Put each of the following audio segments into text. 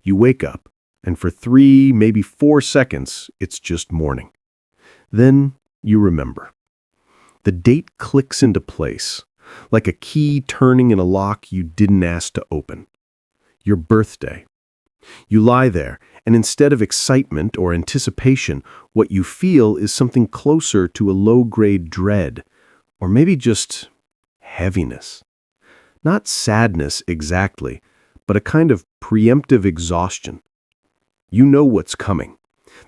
You wake up, and for 3, maybe 4 seconds, it's just morning. Then you remember. The date clicks into place, like a key turning in a lock you didn't ask to open. Your birthday. You lie there, and instead of excitement or anticipation, what you feel is something closer to a low-grade dread, or maybe just heaviness. Not sadness exactly, but a kind of preemptive exhaustion. You know what's coming.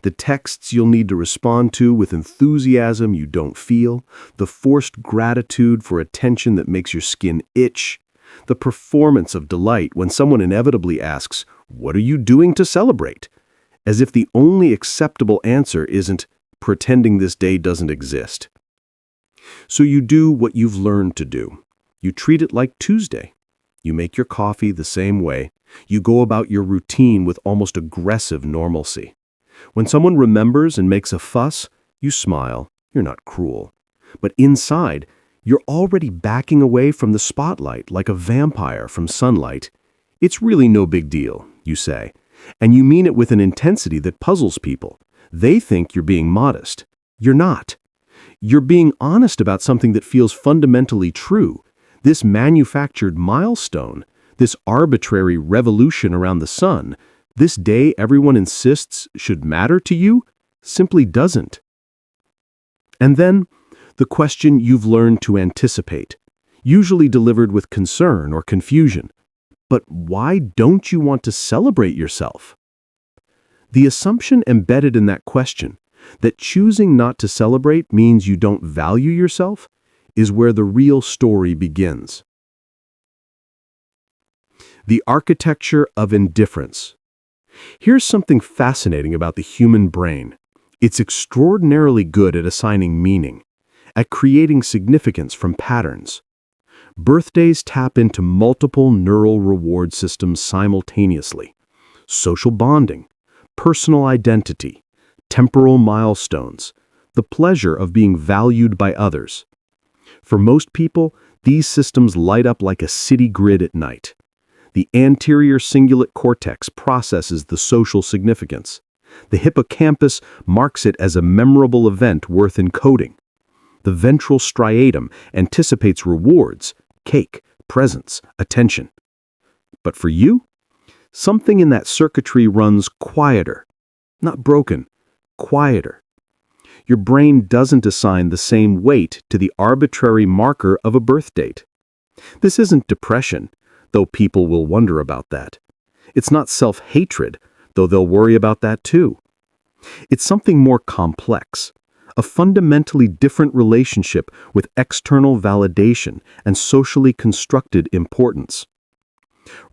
The texts you'll need to respond to with enthusiasm you don't feel, the forced gratitude for attention that makes your skin itch, the performance of delight when someone inevitably asks, "What are you doing to celebrate?" As if the only acceptable answer isn't pretending this day doesn't exist. So you do what you've learned to do. You treat it like Tuesday. You make your coffee the same way. You go about your routine with almost aggressive normalcy. When someone remembers and makes a fuss, you smile. You're not cruel. But inside, you're already backing away from the spotlight like a vampire from sunlight. "It's really no big deal," you say. And you mean it with an intensity that puzzles people. They think you're being modest. You're not. You're being honest about something that feels fundamentally true. This manufactured milestone, this arbitrary revolution around the sun, this day everyone insists should matter to you, simply doesn't. And then, the question you've learned to anticipate, usually delivered with concern or confusion. But why don't you want to celebrate yourself? The assumption embedded in that question, that choosing not to celebrate means you don't value yourself, is where the real story begins. The architecture of indifference. Here's something fascinating about the human brain. It's extraordinarily good at assigning meaning, at creating significance from patterns. Birthdays tap into multiple neural reward systems simultaneously. Social bonding, personal identity, temporal milestones, the pleasure of being valued by others. For most people, these systems light up like a city grid at night. The anterior cingulate cortex processes the social significance. The hippocampus marks it as a memorable event worth encoding. The ventral striatum anticipates rewards, cake, presents, attention. But for you, something in that circuitry runs quieter. Not broken, quieter. Your brain doesn't assign the same weight to the arbitrary marker of a birth date. This isn't depression, though people will wonder about that. It's not self-hatred, though they'll worry about that too. It's something more complex, a fundamentally different relationship with external validation and socially constructed importance.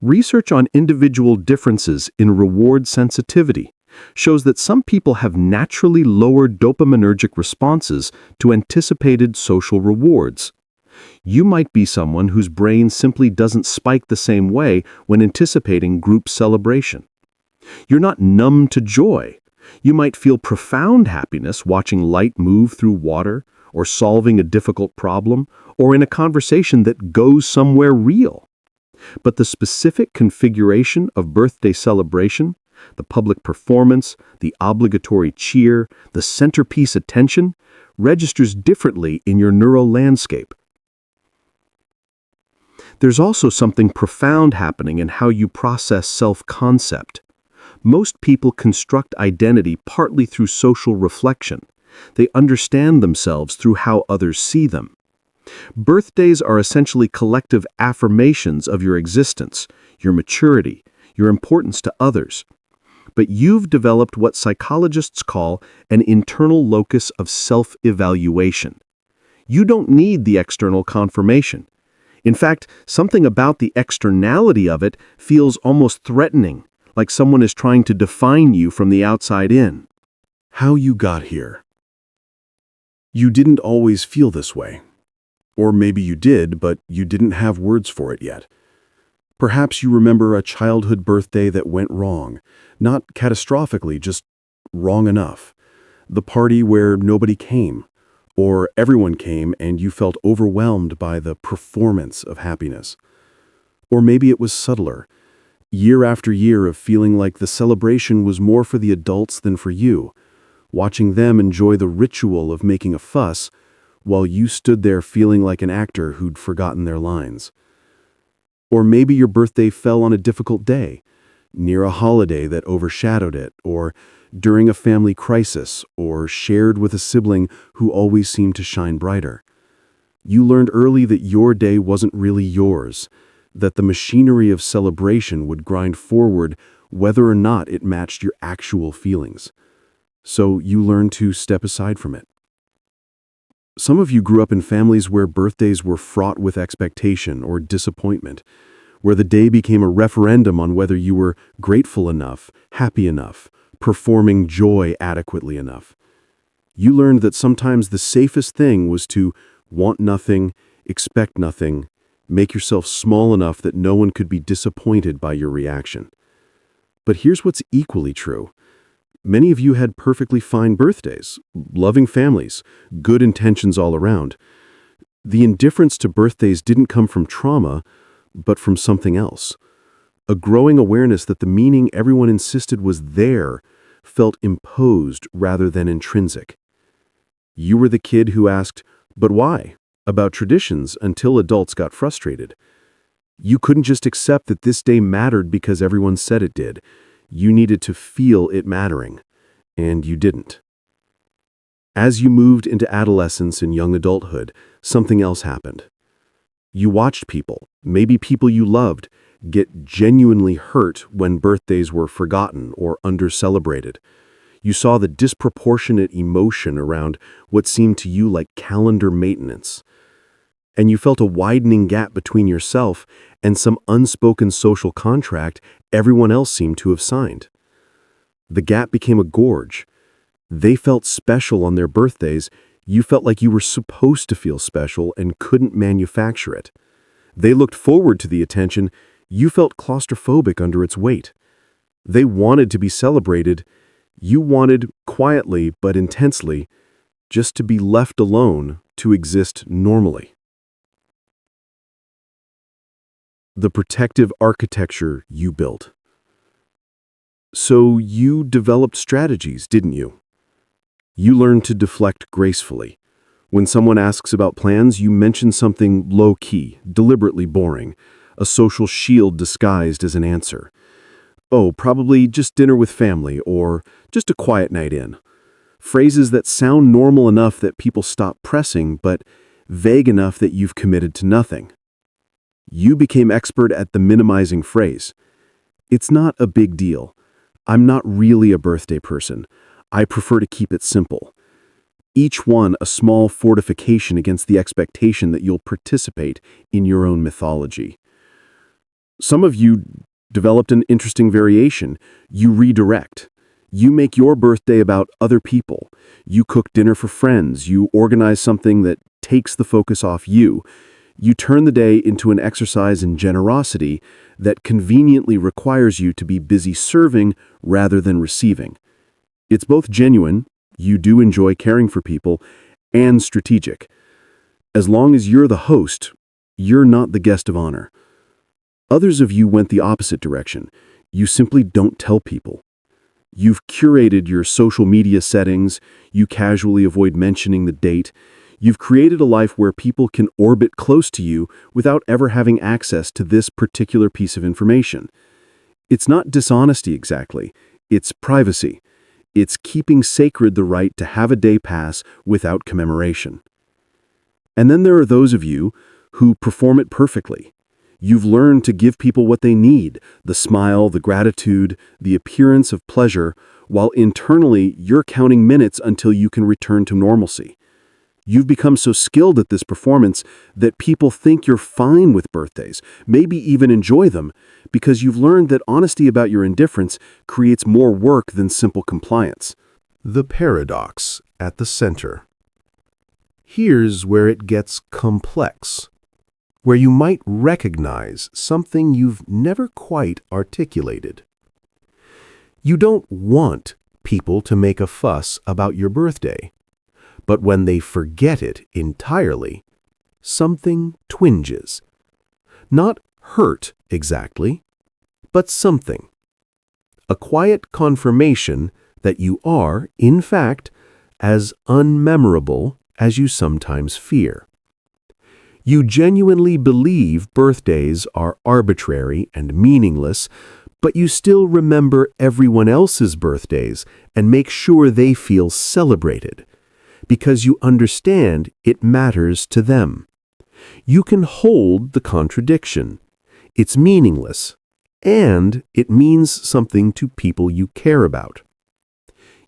Research on individual differences in reward sensitivity shows that some people have naturally lower dopaminergic responses to anticipated social rewards. You might be someone whose brain simply doesn't spike the same way when anticipating group celebration. You're not numb to joy. You might feel profound happiness watching light move through water, or solving a difficult problem, or in a conversation that goes somewhere real. But the specific configuration of birthday celebration, the public performance, the obligatory cheer, the centerpiece attention, registers differently in your neural landscape. There's also something profound happening in how you process self-concept. Most people construct identity partly through social reflection. They understand themselves through how others see them. Birthdays are essentially collective affirmations of your existence, your maturity, your importance to others. But you've developed what psychologists call an internal locus of self-evaluation. You don't need the external confirmation. In fact, something about the externality of it feels almost threatening, like someone is trying to define you from the outside in. How you got here. You didn't always feel this way. Or maybe you did, but you didn't have words for it yet. Perhaps you remember a childhood birthday that went wrong, not catastrophically, just wrong enough. The party where nobody came, or everyone came and you felt overwhelmed by the performance of happiness. Or maybe it was subtler. Year after year of feeling like the celebration was more for the adults than for you, watching them enjoy the ritual of making a fuss while you stood there feeling like an actor who'd forgotten their lines. Or maybe your birthday fell on a difficult day, near a holiday that overshadowed it, or during a family crisis, or shared with a sibling who always seemed to shine brighter. You learned early that your day wasn't really yours, that the machinery of celebration would grind forward whether or not it matched your actual feelings. So you learned to step aside from it. Some of you grew up in families where birthdays were fraught with expectation or disappointment, where the day became a referendum on whether you were grateful enough, happy enough, performing joy adequately enough. You learned that sometimes the safest thing was to want nothing, expect nothing, make yourself small enough that no one could be disappointed by your reaction. But here's what's equally true. Many of you had perfectly fine birthdays, loving families, good intentions all around. The indifference to birthdays didn't come from trauma, but from something else. A growing awareness that the meaning everyone insisted was there felt imposed rather than intrinsic. You were the kid who asked, "But why?" about traditions until adults got frustrated. You couldn't just accept that this day mattered because everyone said it did. You needed to feel it mattering, and you didn't. As you moved into adolescence and young adulthood, something else happened. You watched people, maybe people you loved, get genuinely hurt when birthdays were forgotten or under-celebrated. You saw the disproportionate emotion around what seemed to you like calendar maintenance. And you felt a widening gap between yourself and some unspoken social contract everyone else seemed to have signed. The gap became a gorge. They felt special on their birthdays. You felt like you were supposed to feel special and couldn't manufacture it. They looked forward to the attention. You felt claustrophobic under its weight. They wanted to be celebrated. You wanted, quietly but intensely, just to be left alone to exist normally. The protective architecture you built. So you developed strategies, didn't you? You learned to deflect gracefully. When someone asks about plans, you mention something low-key, deliberately boring, a social shield disguised as an answer. Oh, probably just dinner with family, or just a quiet night in. Phrases that sound normal enough that people stop pressing, but vague enough that you've committed to nothing. You became expert at the minimizing phrase. It's not a big deal. I'm not really a birthday person. I prefer to keep it simple. Each one a small fortification against the expectation that you'll participate in your own mythology. Some of you developed an interesting variation. You redirect. You make your birthday about other people. You cook dinner for friends. You organize something that takes the focus off you. You turn the day into an exercise in generosity that conveniently requires you to be busy serving rather than receiving. It's both genuine, you do enjoy caring for people, and strategic. As long as you're the host, you're not the guest of honor. Others of you went the opposite direction. You simply don't tell people. You've curated your social media settings, you casually avoid mentioning the date. You've created a life where people can orbit close to you without ever having access to this particular piece of information. It's not dishonesty exactly, it's privacy. It's keeping sacred the right to have a day pass without commemoration. And then there are those of you who perform it perfectly. You've learned to give people what they need, the smile, the gratitude, the appearance of pleasure, while internally you're counting minutes until you can return to normalcy. You've become so skilled at this performance that people think you're fine with birthdays, maybe even enjoy them, because you've learned that honesty about your indifference creates more work than simple compliance. The paradox at the center. Here's where it gets complex, where you might recognize something you've never quite articulated. You don't want people to make a fuss about your birthday. But when they forget it entirely, something twinges. Not hurt exactly, but something. A quiet confirmation that you are, in fact, as unmemorable as you sometimes fear. You genuinely believe birthdays are arbitrary and meaningless, but you still remember everyone else's birthdays and make sure they feel celebrated, because you understand it matters to them. You can hold the contradiction. It's meaningless, and it means something to people you care about.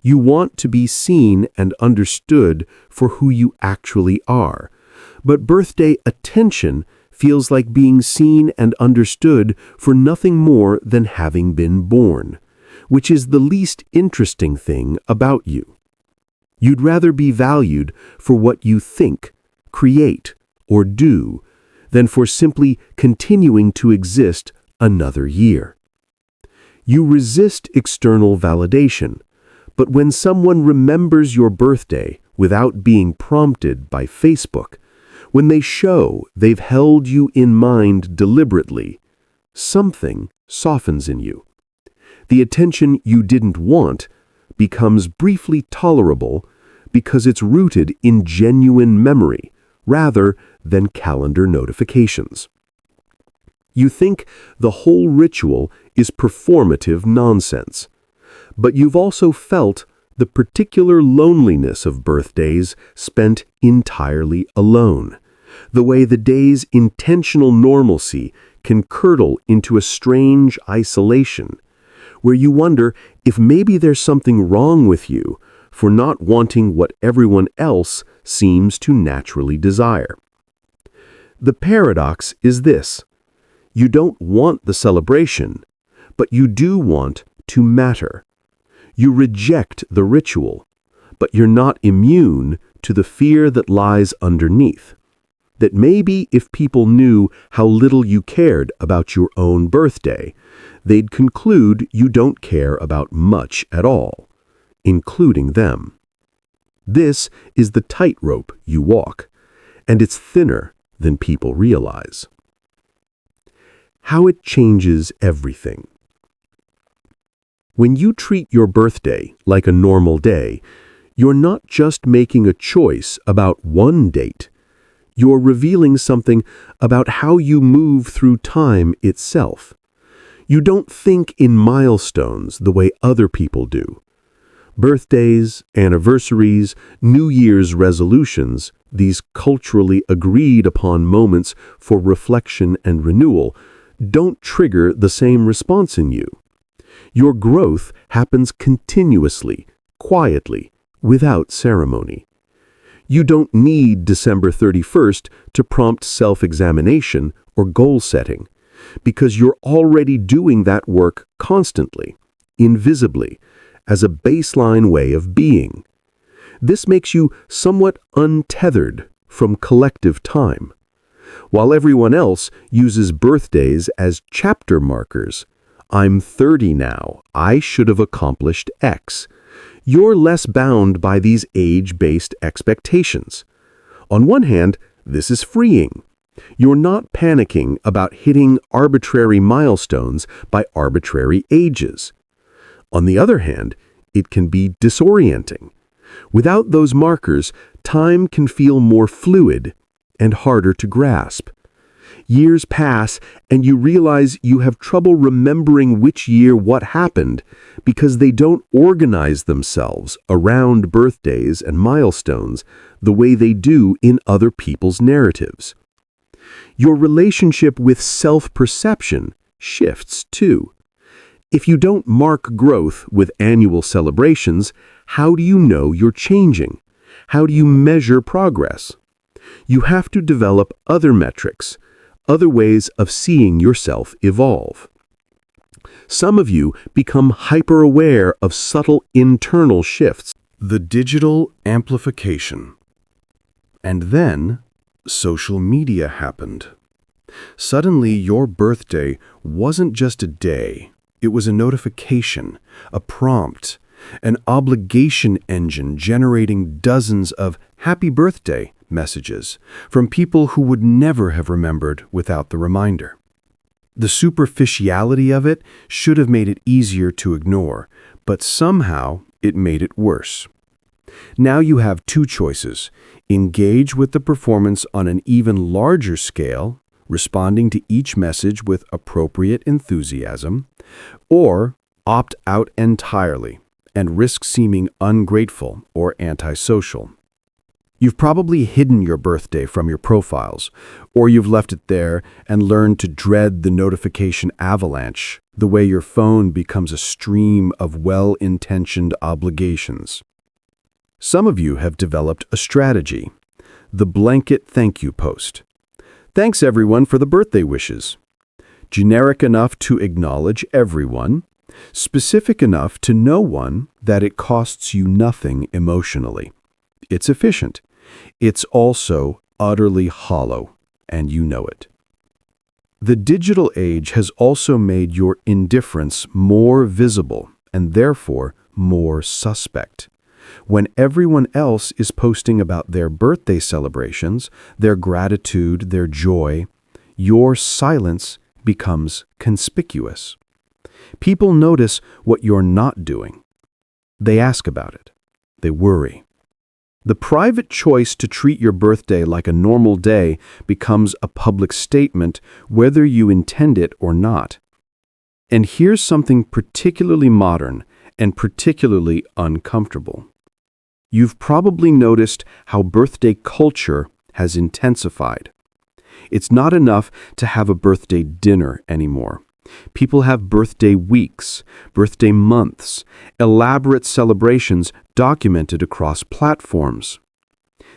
You want to be seen and understood for who you actually are, but birthday attention feels like being seen and understood for nothing more than having been born, which is the least interesting thing about you. You'd rather be valued for what you think, create, or do than for simply continuing to exist another year. You resist external validation, but when someone remembers your birthday without being prompted by Facebook, when they show they've held you in mind deliberately, something softens in you. The attention you didn't want becomes briefly tolerable because it's rooted in genuine memory rather than calendar notifications. You think the whole ritual is performative nonsense, but you've also felt the particular loneliness of birthdays spent entirely alone, the way the day's intentional normalcy can curdle into a strange isolation, where you wonder if maybe there's something wrong with you for not wanting what everyone else seems to naturally desire. The paradox is this: you don't want the celebration, but you do want to matter. You reject the ritual, but you're not immune to the fear that lies underneath. That maybe if people knew how little you cared about your own birthday, they'd conclude you don't care about much at all, including them. This is the tightrope you walk, and it's thinner than people realize. How it changes everything. When you treat your birthday like a normal day, you're not just making a choice about one date. You're revealing something about how you move through time itself. You don't think in milestones the way other people do. Birthdays, anniversaries, New Year's resolutions, these culturally agreed upon moments for reflection and renewal, don't trigger the same response in you. Your growth happens continuously, quietly, without ceremony. You don't need December 31st to prompt self-examination or goal setting, because you're already doing that work constantly, invisibly, as a baseline way of being. This makes you somewhat untethered from collective time. While everyone else uses birthdays as chapter markers, I'm 30 now, I should have accomplished X. You're less bound by these age-based expectations. On one hand, this is freeing. You're not panicking about hitting arbitrary milestones by arbitrary ages. On the other hand, it can be disorienting. Without those markers, time can feel more fluid and harder to grasp. Years pass and you realize you have trouble remembering which year what happened because they don't organize themselves around birthdays and milestones the way they do in other people's narratives. Your relationship with self-perception shifts too. If you don't mark growth with annual celebrations, how do you know you're changing? How do you measure progress? You have to develop other metrics, other ways of seeing yourself evolve. Some of you become hyper-aware of subtle internal shifts. The digital amplification. And then, social media happened. Suddenly, your birthday wasn't just a day. It was a notification, a prompt, an obligation engine generating dozens of "happy birthday" messages from people who would never have remembered without the reminder. The superficiality of it should have made it easier to ignore, but somehow it made it worse. Now you have two choices: engage with the performance on an even larger scale, responding to each message with appropriate enthusiasm, or opt out entirely and risk seeming ungrateful or antisocial. You've probably hidden your birthday from your profiles, or you've left it there and learned to dread the notification avalanche, the way your phone becomes a stream of well-intentioned obligations. Some of you have developed a strategy: the blanket thank you post. Thanks everyone for the birthday wishes. Generic enough to acknowledge everyone, specific enough to no one that it costs you nothing emotionally. It's efficient. It's also utterly hollow, and you know it. The digital age has also made your indifference more visible and therefore more suspect. When everyone else is posting about their birthday celebrations, their gratitude, their joy, your silence becomes conspicuous. People notice what you're not doing. They ask about it. They worry. The private choice to treat your birthday like a normal day becomes a public statement, whether you intend it or not. And here's something particularly modern and particularly uncomfortable. You've probably noticed how birthday culture has intensified. It's not enough to have a birthday dinner anymore. People have birthday weeks, birthday months, elaborate celebrations documented across platforms.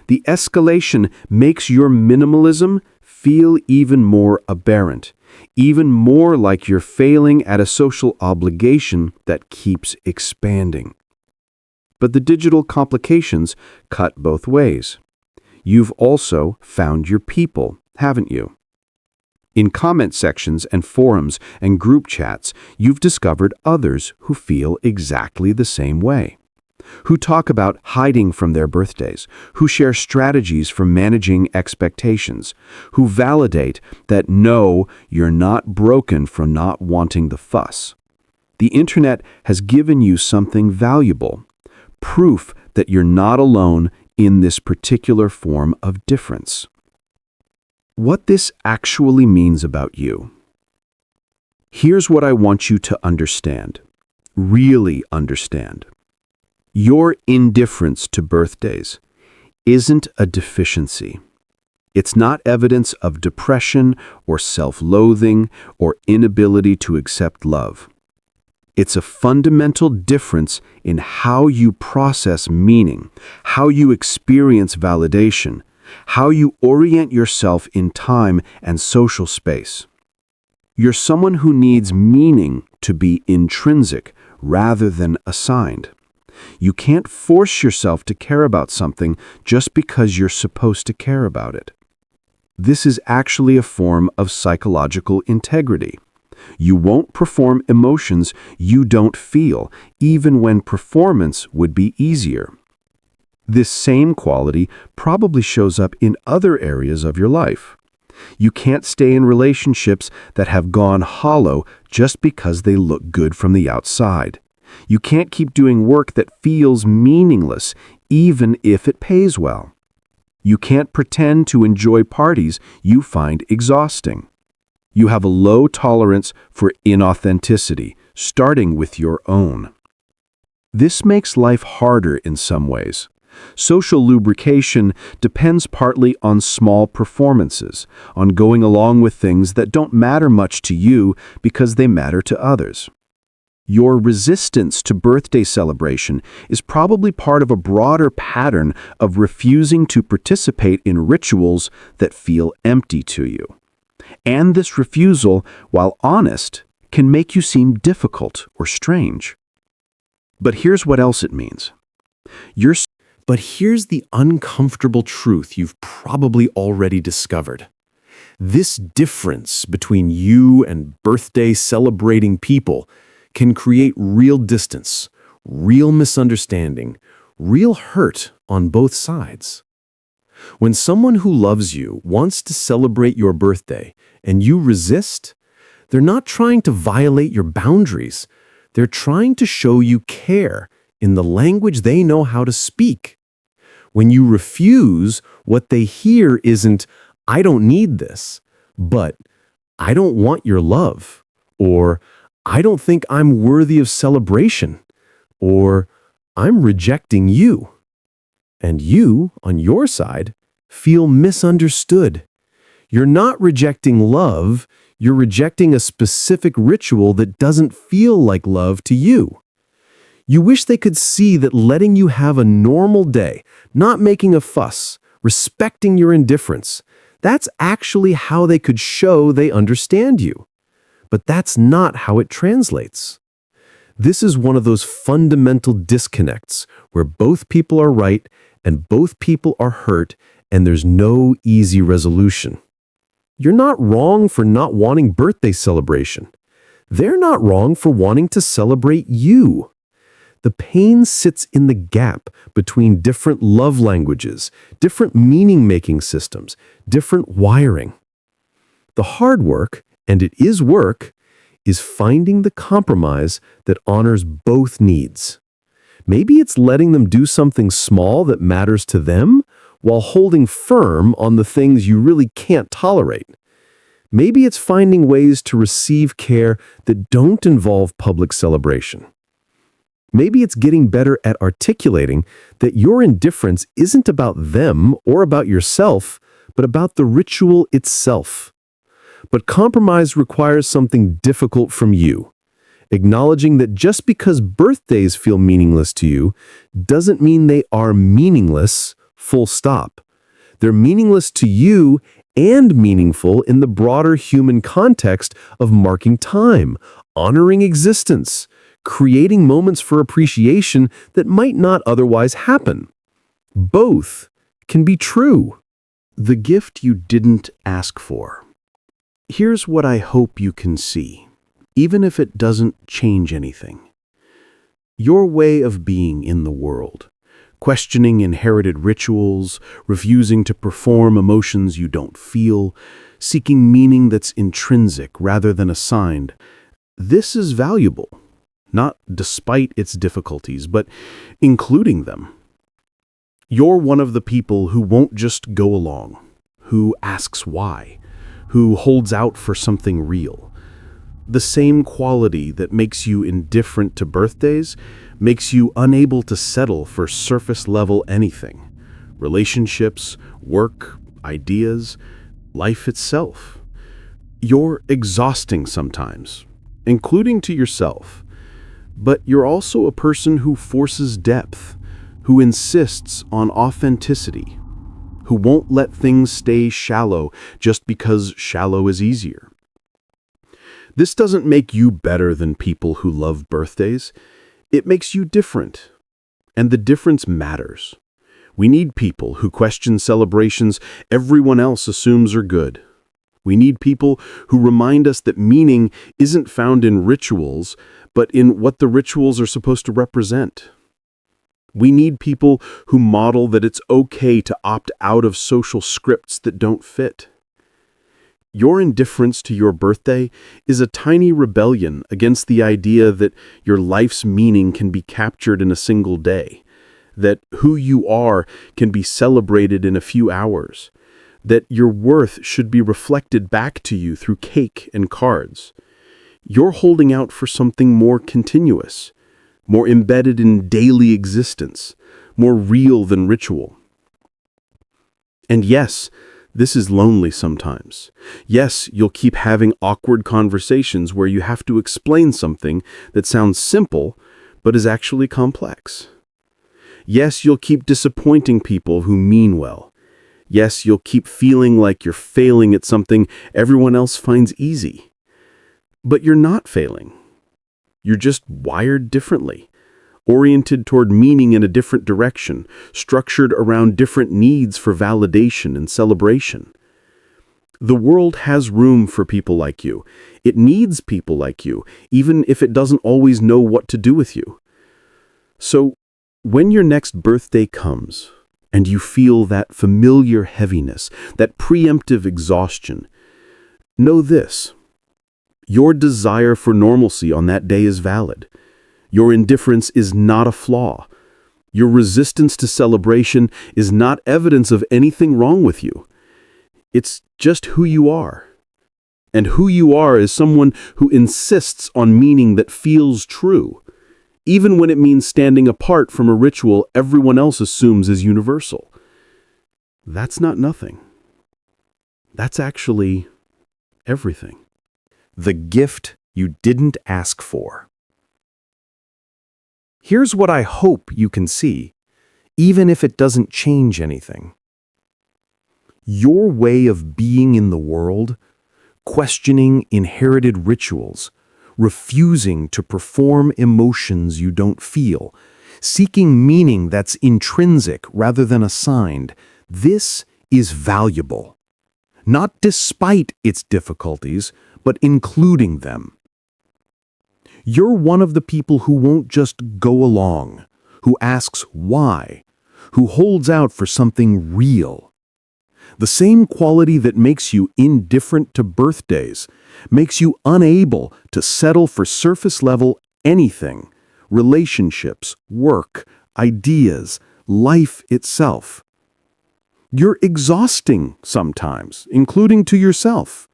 The escalation makes your minimalism feel even more aberrant, even more like you're failing at a social obligation that keeps expanding. But the digital complications cut both ways. You've also found your people, haven't you? In comment sections and forums and group chats, you've discovered others who feel exactly the same way, who talk about hiding from their birthdays, who share strategies for managing expectations, who validate that no, you're not broken for not wanting the fuss. The internet has given you something valuable, proof that you're not alone in this particular form of difference. What this actually means about you. Here's what I want you to understand, really understand. Your indifference to birthdays isn't a deficiency. It's not evidence of depression or self-loathing or inability to accept love. It's a fundamental difference in how you process meaning, how you experience validation, how you orient yourself in time and social space. You're someone who needs meaning to be intrinsic rather than assigned. You can't force yourself to care about something just because you're supposed to care about it. This is actually a form of psychological integrity. You won't perform emotions you don't feel, even when performance would be easier. This same quality probably shows up in other areas of your life. You can't stay in relationships that have gone hollow just because they look good from the outside. You can't keep doing work that feels meaningless, even if it pays well. You can't pretend to enjoy parties you find exhausting. You have a low tolerance for inauthenticity, starting with your own. This makes life harder in some ways. Social lubrication depends partly on small performances, on going along with things that don't matter much to you because they matter to others. Your resistance to birthday celebration is probably part of a broader pattern of refusing to participate in rituals that feel empty to you. And this refusal, while honest, can make you seem difficult or strange. But here's what else it means. But here's the uncomfortable truth you've probably already discovered. This difference between you and birthday celebrating people can create real distance, real misunderstanding, real hurt on both sides. When someone who loves you wants to celebrate your birthday and you resist, They're not trying to violate your boundaries. They're trying to show you care in the language they know how to speak. When you refuse, what they hear isn't, "I don't need this," but "I don't want your love," or "I don't think I'm worthy of celebration," or "I'm rejecting you." And you, on your side, feel misunderstood. You're not rejecting love, you're rejecting a specific ritual that doesn't feel like love to you. You wish they could see that letting you have a normal day, not making a fuss, respecting your indifference, that's actually how they could show they understand you. But that's not how it translates. This is one of those fundamental disconnects where both people are right and both people are hurt, and there's no easy resolution. You're not wrong for not wanting birthday celebration. They're not wrong for wanting to celebrate you. The pain sits in the gap between different love languages, different meaning-making systems, different wiring. The hard work, and it is work, is finding the compromise that honors both needs. Maybe it's letting them do something small that matters to them while holding firm on the things you really can't tolerate. Maybe it's finding ways to receive care that don't involve public celebration. Maybe it's getting better at articulating that your indifference isn't about them or about yourself, but about the ritual itself. But compromise requires something difficult from you. Acknowledging that just because birthdays feel meaningless to you doesn't mean they are meaningless, full stop. They're meaningless to you and meaningful in the broader human context of marking time, honoring existence, creating moments for appreciation that might not otherwise happen. Both can be true. The gift you didn't ask for. Here's what I hope you can see, even if it doesn't change anything. Your way of being in the world, questioning inherited rituals, refusing to perform emotions you don't feel, seeking meaning that's intrinsic rather than assigned, this is valuable, not despite its difficulties, but including them. You're one of the people who won't just go along, who asks why, who holds out for something real. The same quality that makes you indifferent to birthdays makes you unable to settle for surface-level anything. Relationships, work, ideas, life itself. You're exhausting sometimes, including to yourself. But you're also a person who forces depth, who insists on authenticity, who won't let things stay shallow just because shallow is easier. This doesn't make you better than people who love birthdays. It makes you different. And the difference matters. We need people who question celebrations everyone else assumes are good. We need people who remind us that meaning isn't found in rituals, but in what the rituals are supposed to represent. We need people who model that it's okay to opt out of social scripts that don't fit. Your indifference to your birthday is a tiny rebellion against the idea that your life's meaning can be captured in a single day, that who you are can be celebrated in a few hours, that your worth should be reflected back to you through cake and cards. You're holding out for something more continuous, more embedded in daily existence, more real than ritual. And yes, this is lonely sometimes. Yes, you'll keep having awkward conversations where you have to explain something that sounds simple, but is actually complex. Yes, you'll keep disappointing people who mean well. Yes, you'll keep feeling like you're failing at something everyone else finds easy. But you're not failing. You're just wired differently, oriented toward meaning in a different direction, structured around different needs for validation and celebration. The world has room for people like you. It needs people like you, even if it doesn't always know what to do with you. So, when your next birthday comes, and you feel that familiar heaviness, that preemptive exhaustion, know this. Your desire for normalcy on that day is valid. Your indifference is not a flaw. Your resistance to celebration is not evidence of anything wrong with you. It's just who you are. And who you are is someone who insists on meaning that feels true, even when it means standing apart from a ritual everyone else assumes is universal. That's not nothing. That's actually everything. The gift you didn't ask for. Here's what I hope you can see, even if it doesn't change anything. Your way of being in the world, questioning inherited rituals, refusing to perform emotions you don't feel, seeking meaning that's intrinsic rather than assigned, this is valuable. Not despite its difficulties, but including them. You're one of the people who won't just go along, who asks why, who holds out for something real. The same quality that makes you indifferent to birthdays, makes you unable to settle for surface-level anything, relationships, work, ideas, life itself. You're exhausting sometimes, including to yourself.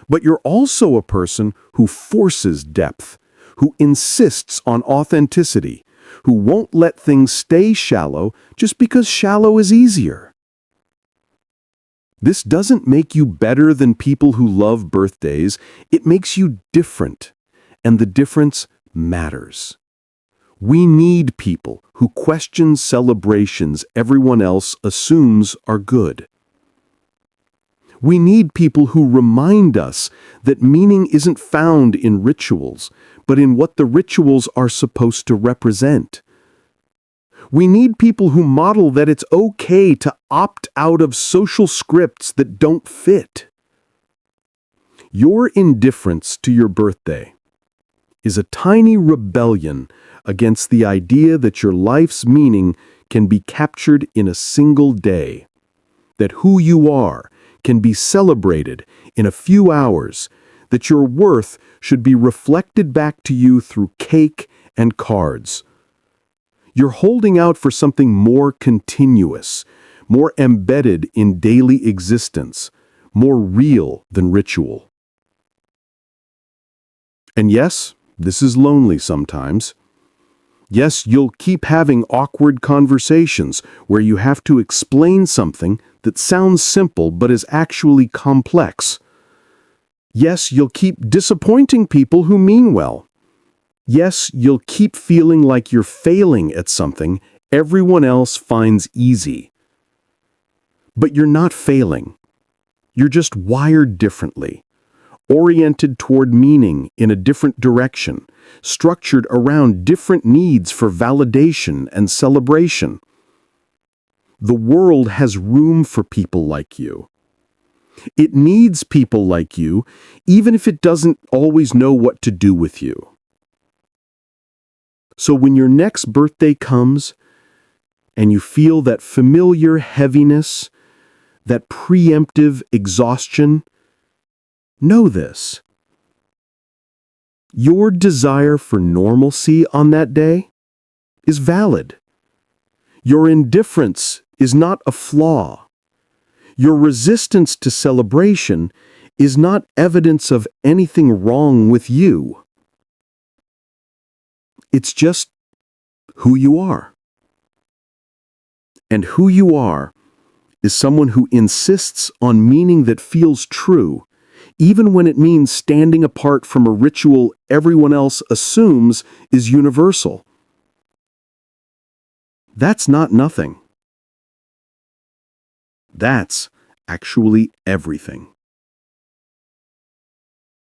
But you're also a person who forces depth, who insists on authenticity, who won't let things stay shallow just because shallow is easier. This doesn't make you better than people who love birthdays. It makes you different, and the difference matters. We need people who question celebrations everyone else assumes are good. We need people who remind us that meaning isn't found in rituals, but in what the rituals are supposed to represent. We need people who model that it's okay to opt out of social scripts that don't fit. Your indifference to your birthday is a tiny rebellion against the idea that your life's meaning can be captured in a single day, that who you are can be celebrated in a few hours, that your worth should be reflected back to you through cake and cards. You're holding out for something more continuous, more embedded in daily existence, more real than ritual. And yes, this is lonely sometimes. Yes, you'll keep having awkward conversations where you have to explain something that sounds simple but is actually complex. Yes, you'll keep disappointing people who mean well. Yes, you'll keep feeling like you're failing at something everyone else finds easy. But you're not failing. You're just wired differently, oriented toward meaning in a different direction, structured around different needs for validation and celebration. The world has room for people like you. It needs people like you, even if it doesn't always know what to do with you. So when your next birthday comes, and you feel that familiar heaviness, that preemptive exhaustion, know this. Your desire for normalcy on that day is valid. Your indifference is not a flaw. Your resistance to celebration is not evidence of anything wrong with you. It's just who you are. And who you are is someone who insists on meaning that feels true, even when it means standing apart from a ritual everyone else assumes is universal. That's not nothing. That's actually everything.